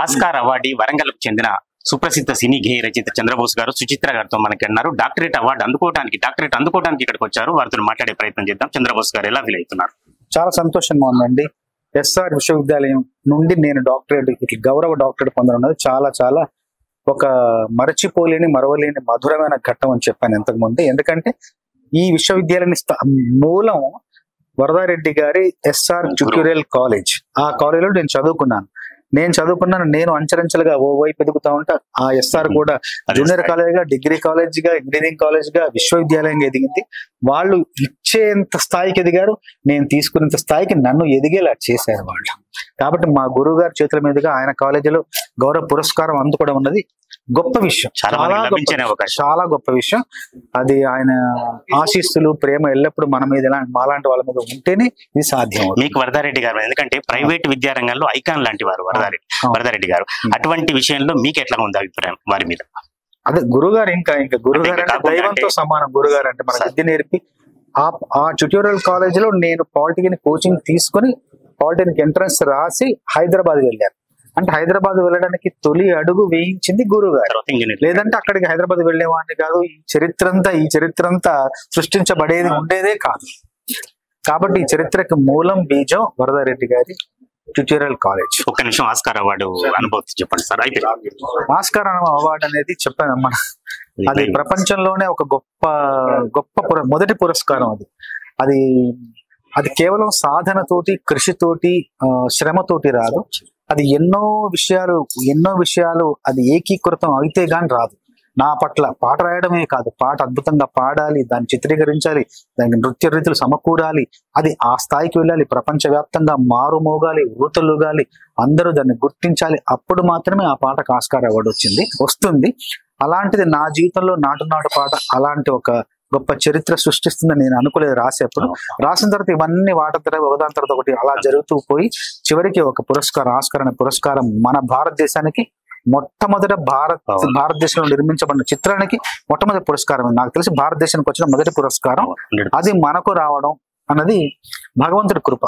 Oscar award వరంగల్కు చెందిన సుప్రసిద్ధ సినీ గేయ రచయిత చంద్రబోస్ గారు సుచిత్ర గారితో మనకి అన్నారు. డాక్టరేట్ అందుకోవడానికి ఇక్కడికి వచ్చారు. వారితో మాట్లాడే ప్రయత్నం చేద్దాం. చంద్రబోస్ గారు ఎలా ఫీల్ అవుతున్నారు? చాలా సంతోషంగా ఉందండి. ఎస్ఆర్ విశ్వవిద్యాలయం నుండి నేను డాక్టరేట్, గౌరవ డాక్టరేట్ పొందడం చాలా చాలా ఒక మరచిపోలేని మరవలేని మధురమైన ఘట్టం అని చెప్పాను ఇంతకు ముందే. ఎందుకంటే ఈ విశ్వవిద్యాలయం మూలం వరదారెడ్డి గారి ఎస్ఆర్ ట్యుటోరియల్ కాలేజ్. ఆ కాలేజీలో నేను అంచెలంచెలుగా ఓ వైపు ఎదుగుతా ఉంటా. ఆ ఎస్ఆర్ కూడా జూనియర్ కాలేజ్ గా, డిగ్రీ కాలేజ్ గా, ఇంజనీరింగ్ కాలేజ్ గా, విశ్వవిద్యాలయంగా ఎదిగింది. వాళ్ళు ఇచ్చేంత స్థాయికి ఎదిగారు, నేను తీసుకునేంత స్థాయికి నన్ను ఎదిగేలా చేశారు వాళ్ళు. కాబట్టి మా గురువు గారి చేతుల మీదుగా ఆయన కాలేజీలో గౌరవ పురస్కారం అందుకోవడం ఉన్నది గొప్ప విషయం, చాలా గొప్ప విషయం. అది ఆయన ఆశీస్సులు, ప్రేమ ఎల్లప్పుడు మన మీద, మాలాంటి వాళ్ళ మీద ఉంటేనే ఇది సాధ్యం. మీకు వరదారెడ్డి గారు ఎందుకంటే ప్రైవేట్ విద్యారంగంలో ఐకాన్ లాంటి వారు వరదారెడ్డి గారు. అటువంటి విషయంలో మీకు ఎట్లా ఉంది అభిప్రాయం వారి మీద? అదే గురుగారు, ఇంకా గురుగారు అంటే దైవంతో సమానం. గురుగారు అంటే మన విద్య నేర్పి ఆ ట్యుటోరియల్ కాలేజ్ లో నేను పాలిటెక్నిక్ కోచింగ్ తీసుకుని పాలిటెక్నిక్ ఎంట్రన్స్ రాసి హైదరాబాద్ వెళ్ళాను. అంటే హైదరాబాద్ వెళ్ళడానికి తొలి అడుగు వేయించింది గురువు గారు. లేదంటే అక్కడికి హైదరాబాద్ వెళ్ళేవాడిని కాదు. ఈ చరిత్ర అంతా సృష్టించబడేది ఉండేదే కాదు. కాబట్టి ఈ చరిత్రకు మూలం బీజం వరదారెడ్డి గారి ట్యుటోరియల్ కాలేజ్. ఒక్క నిమిషం, ఆస్కార్ అవార్డు అనుభూతి చెప్పండి సార్. అయితే ఆస్కార్ అవార్డు అనేది చెప్పానమ్మా, అది ప్రపంచంలోనే ఒక గొప్ప మొదటి పురస్కారం. అది కేవలం సాధనతోటి, కృషితోటి, శ్రమతోటి రాదు. అది ఎన్నో విషయాలు అది ఏకీకృతం అయితే గాని రాదు. నా పట్ల పాట రాయడమే కాదు, పాట అద్భుతంగా పాడాలి, దాన్ని చిత్రీకరించాలి, దానికి నృత్య రీతులు సమకూరాలి, అది ఆ స్థాయికి వెళ్ళాలి, ప్రపంచవ్యాప్తంగా మారుమోగాలి, ఊతలుగాలి, అందరూ దాన్ని గుర్తించాలి. అప్పుడు మాత్రమే ఆ పాటకు ఆస్కార్ అవార్డు వస్తుంది. అలాంటిది నా జీవితంలో నాటు పాట అలాంటి ఒక గొప్ప చరిత్ర సృష్టిస్తుందని నేను అనుకోలేదు రాసేప్పుడు. రాసిన తర్వాత ఇవన్నీ ఒకదాని తర్వాత ఒకటి అలా జరుగుతూ పోయి చివరికి ఒక పురస్కారం, ఆస్కార్ అనే పురస్కారం మన భారతదేశానికి మొట్టమొదట భారతదేశంలో నిర్మించబడిన చిత్రానికి మొట్టమొదటి పురస్కారం. నాకు తెలిసి భారతదేశానికి వచ్చిన మొదటి పురస్కారం. అది మనకు రావడం అన్నది భగవంతుడి కృప.